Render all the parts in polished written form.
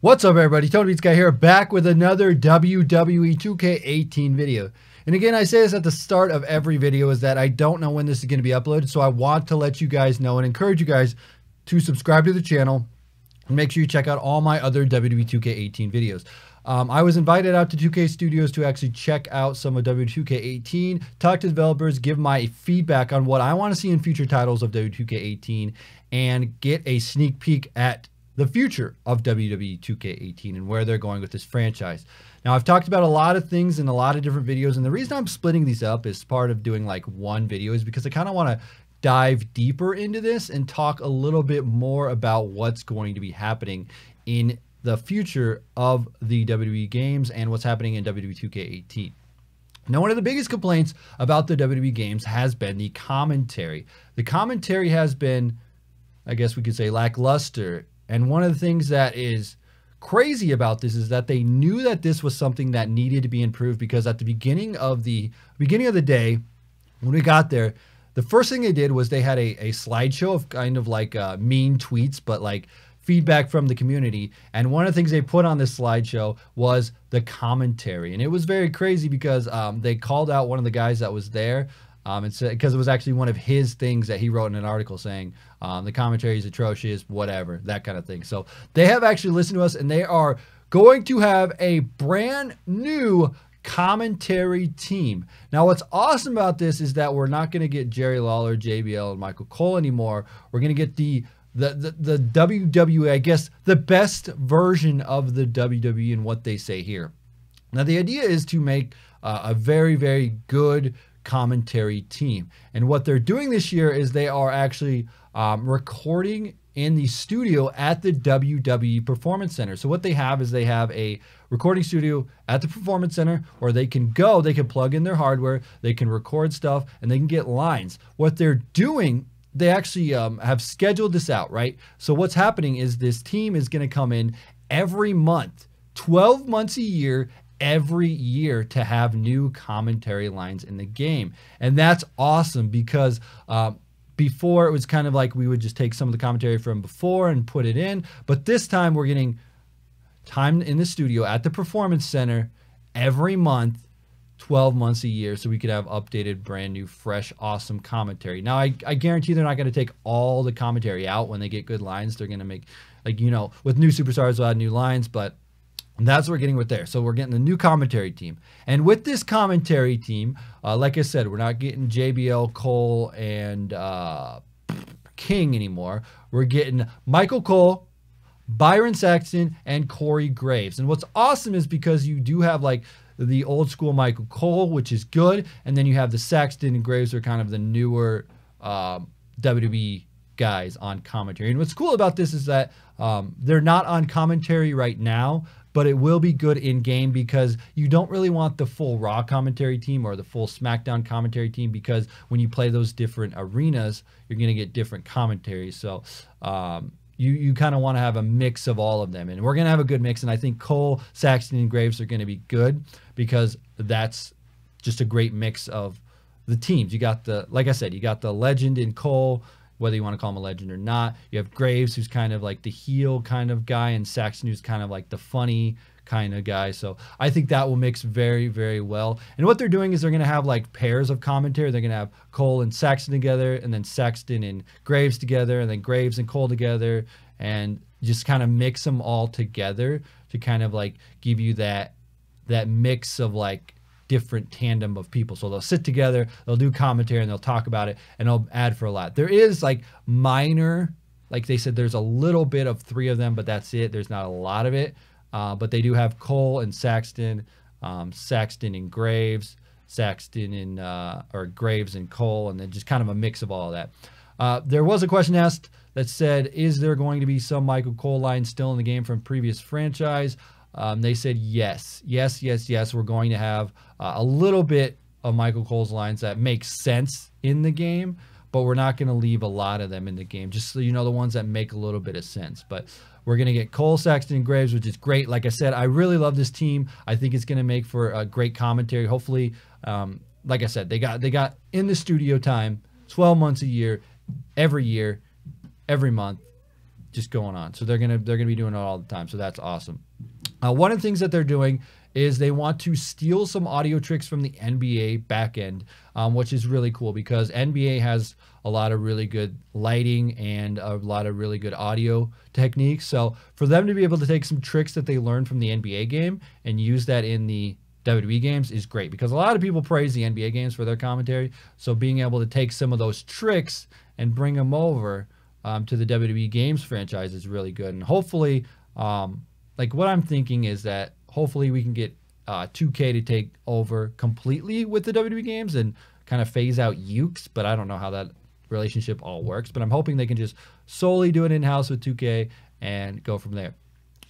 What's up, everybody? TonyPizzaGuy here, back with another WWE 2K18 video. And again, I say this at the start of every video, is that I don't know when this is going to be uploaded, so I want to let you guys know and encourage you guys to subscribe to the channel and make sure you check out all my other WWE 2K18 videos. I was invited out to 2K Studios to actually check out some of WWE 2K18, talk to developers, give my feedback on what I want to see in future titles of WWE 2K18, and get a sneak peek at the future of WWE 2K18 and where they're going with this franchise. Now, I've talked about a lot of things in a lot of different videos, and the reason I'm splitting these up as part of doing like one video is because I kind of want to dive deeper into this and talk a little bit more about what's going to be happening in the future of the WWE games and what's happening in WWE 2K18. Now, one of the biggest complaints about the WWE games has been the commentary. The commentary has been, I guess we could say, lackluster. And one of the things that is crazy about this is that they knew that this was something that needed to be improved, because at the beginning of the day, when we got there, the first thing they did was they had a slideshow of kind of like mean tweets, but like feedback from the community. And one of the things they put on this slideshow was the commentary. And it was very crazy because they called out one of the guys that was there. And said, because it was actually one of his things that he wrote in an article saying the commentary is atrocious, whatever, that kind of thing. So they have actually listened to us, and they are going to have a brand new commentary team. Now, what's awesome about this is that we're not going to get Jerry Lawler, JBL, and Michael Cole anymore. We're going to get the WWE, I guess, the best version of the WWE and what they say here. Now, the idea is to make a very, very good commentary team. And what they're doing this year is they are actually recording in the studio at the WWE Performance Center. So what they have is they have a recording studio at the Performance Center where they can go, they can plug in their hardware, they can record stuff, and they can get lines. What they're doing, they actually have scheduled this out, right? So what's happening is this team is going to come in every month, 12 months a year, every year, to have new commentary lines in the game. And that's awesome, because before it was kind of like we would just take some of the commentary from before and put it in, but this time we're getting time in the studio at the Performance Center every month, 12 months a year, so we could have updated, brand new, fresh, awesome commentary. Now, I guarantee they're not going to take all the commentary out when they get good lines. They're going to make, like, you know, with new superstars, we'll add new lines, but that's what we're getting with there. So we're getting a new commentary team. And with this commentary team, like I said, we're not getting JBL, Cole, and King anymore. We're getting Michael Cole, Byron Saxton, and Corey Graves. And what's awesome is because you do have like the old school Michael Cole, which is good. And then you have the Saxton and Graves are kind of the newer WWE guys on commentary. And what's cool about this is that they're not on commentary right now, but it will be good in game, because you don't really want the full Raw commentary team or the full SmackDown commentary team, because when you play those different arenas, you're going to get different commentaries. So you kind of want to have a mix of all of them, and we're going to have a good mix. And I think Cole, Saxton, and Graves are going to be good, because that's just a great mix of the teams. You got the, like I said, you got the legend in Cole, whether you want to call him a legend or not. You have Graves, who's kind of like the heel kind of guy, and Saxton, who's kind of like the funny kind of guy. So I think that will mix very, very well. And what they're doing is they're going to have like pairs of commentary. They're going to have Cole and Saxton together, and then Saxton and Graves together, and then Graves and Cole together, and just kind of mix them all together to kind of like give you that mix of like different tandem of people. So they'll sit together, they'll do commentary, and they'll talk about it, and they'll add for a lot. There is like minor, like they said, there's a little bit of 3 of them, but that's it. There's not a lot of it. But they do have Cole and Saxton, Saxton and Graves, Saxton and or Graves and Cole, and then just kind of a mix of all of that. There was a question asked that said, is there going to be some Michael Cole lines still in the game from previous franchise? They said yes. We're going to have a little bit of Michael Cole's lines that make sense in the game, but we're not going to leave a lot of them in the game, just so you know, the ones that make a little bit of sense. But we're going to get Cole, Saxton, and Graves, which is great. Like I said, I really love this team. I think it's going to make for a great commentary. Hopefully, like I said, they got in the studio time 12 months a year, every month, just going on. So they're gonna be doing it all the time. So that's awesome. One of the things that they're doing is they want to steal some audio tricks from the NBA backend, which is really cool because NBA has a lot of really good lighting and a lot of really good audio techniques. So for them to be able to take some tricks that they learned from the NBA game and use that in the WWE games is great because a lot of people praise the NBA games for their commentary. So being able to take some of those tricks and bring them over to the WWE games franchise is really good. And hopefully, like what I'm thinking is that hopefully we can get 2K to take over completely with the WWE games and kind of phase out Ukes, but I don't know how that relationship all works. But I'm hoping they can just solely do it in-house with 2K and go from there.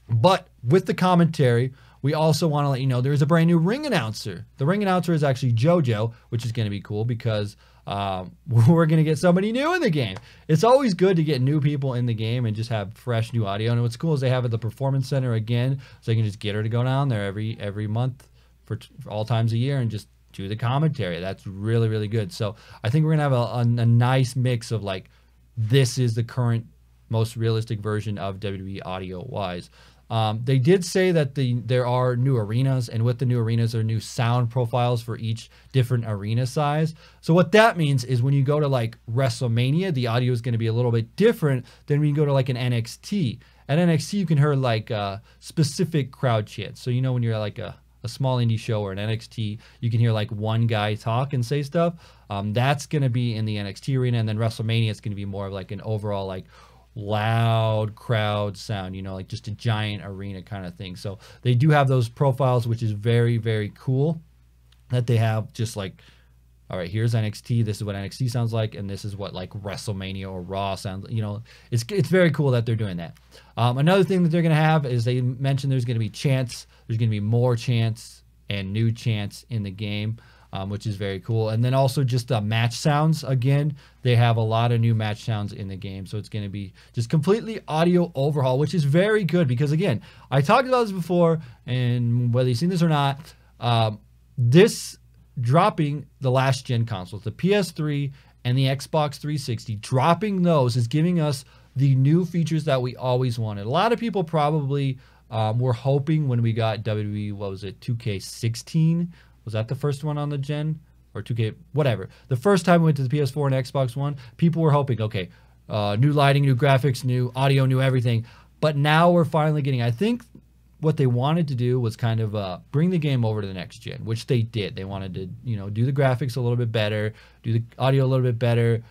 But with the commentary, we also want to let you know there's a brand new ring announcer. The ring announcer is actually JoJo, which is going to be cool because we're going to get somebody new in the game. It's always good to get new people in the game and just have fresh new audio. And what's cool is they have at the Performance Center again, so they can just get her to go down there every month for all times a year and just do the commentary. That's really, really good. So I think we're going to have a nice mix of like, this is the current most realistic version of WWE audio-wise. They did say that there are new arenas, and with the new arenas, there are new sound profiles for each different arena size. So what that means is when you go to like WrestleMania, the audio is going to be a little bit different than when you go to like an NXT. At NXT, you can hear like specific crowd chants. So you know when you're like a small indie show or an NXT, you can hear like one guy talk and say stuff. That's going to be in the NXT arena, and then WrestleMania is going to be more of like an overall like loud crowd sound, you know, like just a giant arena kind of thing. So they do have those profiles, which is very, very cool that they have just like, all right, here's NXT, this is what NXT sounds like, and this is what like WrestleMania or Raw sounds, you know, it's very cool that they're doing that. Another thing that they're going to have is they mentioned there's going to be chants, there's going to be more chants and new chants in the game, which is very cool. And then also just match sounds. Again, they have a lot of new match sounds in the game. So it's going to be just completely audio overhaul, which is very good because, again, I talked about this before, and whether you've seen this or not, this dropping the last gen consoles, the PS3 and the Xbox 360, dropping those is giving us the new features that we always wanted. A lot of people probably were hoping when we got WWE, what was it, 2K16? Was that the first one on the gen? Or 2K, whatever. The first time we went to the PS4 and Xbox One, people were hoping, okay, new lighting, new graphics, new audio, new everything. But now we're finally getting, I think what they wanted to do was kind of bring the game over to the next gen, which they did. They wanted to, you know, do the graphics a little bit better, do the audio a little bit better,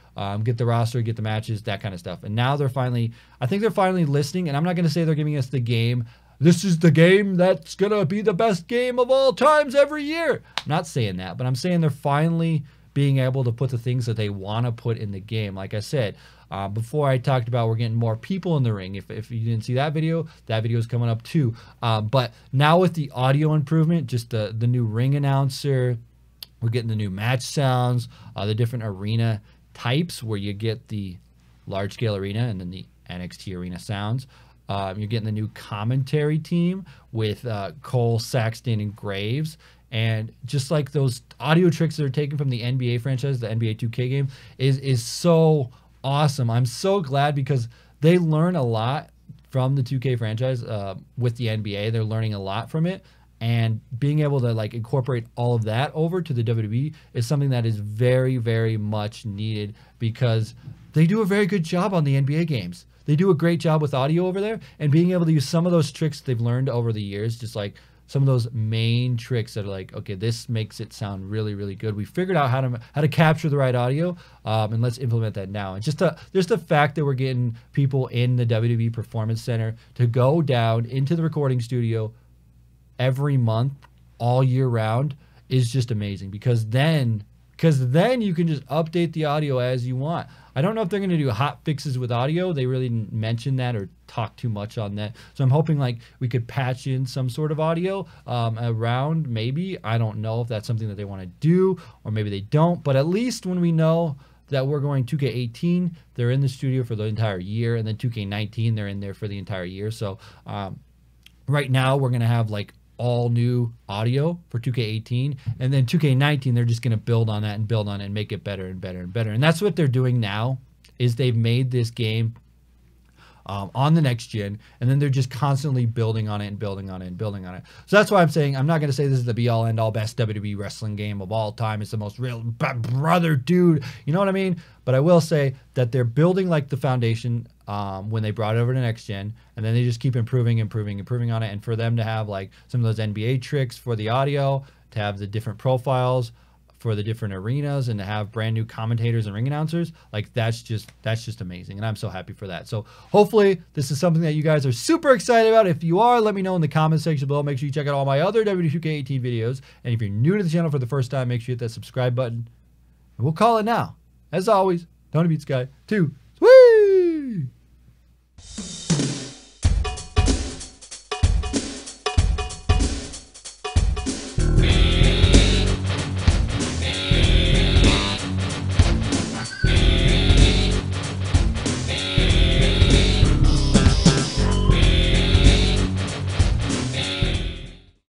get the roster, get the matches, that kind of stuff. And now they're finally, I think they're finally listening, and I'm not going to say they're giving us the game, this is the game that's going to be the best game of all times every year. I'm not saying that, but I'm saying they're finally being able to put the things that they want to put in the game. Like I said, before I talked about we're getting more people in the ring. If you didn't see that video is coming up too. But now with the audio improvement, just the new ring announcer, we're getting the new match sounds, the different arena types where you get the large scale arena and then the NXT arena sounds. You're getting the new commentary team with Cole, Saxton, and Graves. And just like those audio tricks that are taken from the NBA franchise, the NBA 2K game, is so awesome. I'm so glad because they learn a lot from the 2K franchise with the NBA. They're learning a lot from it. And being able to like incorporate all of that over to the WWE is something that is very, very much needed because they do a very good job on the NBA games. They do a great job with audio over there, and being able to use some of those tricks they've learned over the years, just like some of those main tricks that are like, okay, this makes it sound really, really good. We figured out how to capture the right audio, and let's implement that now. And just the fact that we're getting people in the WWE Performance Center to go down into the recording studio every month, all year round, is just amazing because then you can just update the audio as you want. I don't know if they're going to do hot fixes with audio. They really didn't mention that or talk too much on that. So I'm hoping like we could patch in some sort of audio around maybe. I don't know if that's something that they want to do or maybe they don't. But at least when we know that we're going 2K18, they're in the studio for the entire year. And then 2K19, they're in there for the entire year. So right now we're going to have like all new audio for 2K18, and then 2K19 they're just going to build on that and build on it and make it better and better and better. And that's what they're doing now, is they've made this game on the next gen, and then they're just constantly building on it and building on it and building on it. So that's why I'm saying I'm not going to say this is the be-all end-all best WWE wrestling game of all time. It's the most real brother dude, you know what I mean? But I will say that they're building like the foundation when they brought it over to next gen, and then they just keep improving on it. And for them to have like some of those NBA tricks for the audio, to have the different profiles for the different arenas, and to have brand new commentators and ring announcers, like that's just amazing, and I'm so happy for that. So hopefully this is something that you guys are super excited about. If you are, let me know in the comment section below. Make sure you check out all my other WWE 2K18 videos, and if you're new to the channel for the first time, make sure you hit that subscribe button, and we'll call it now. As always, TonyPizzaGuy 2.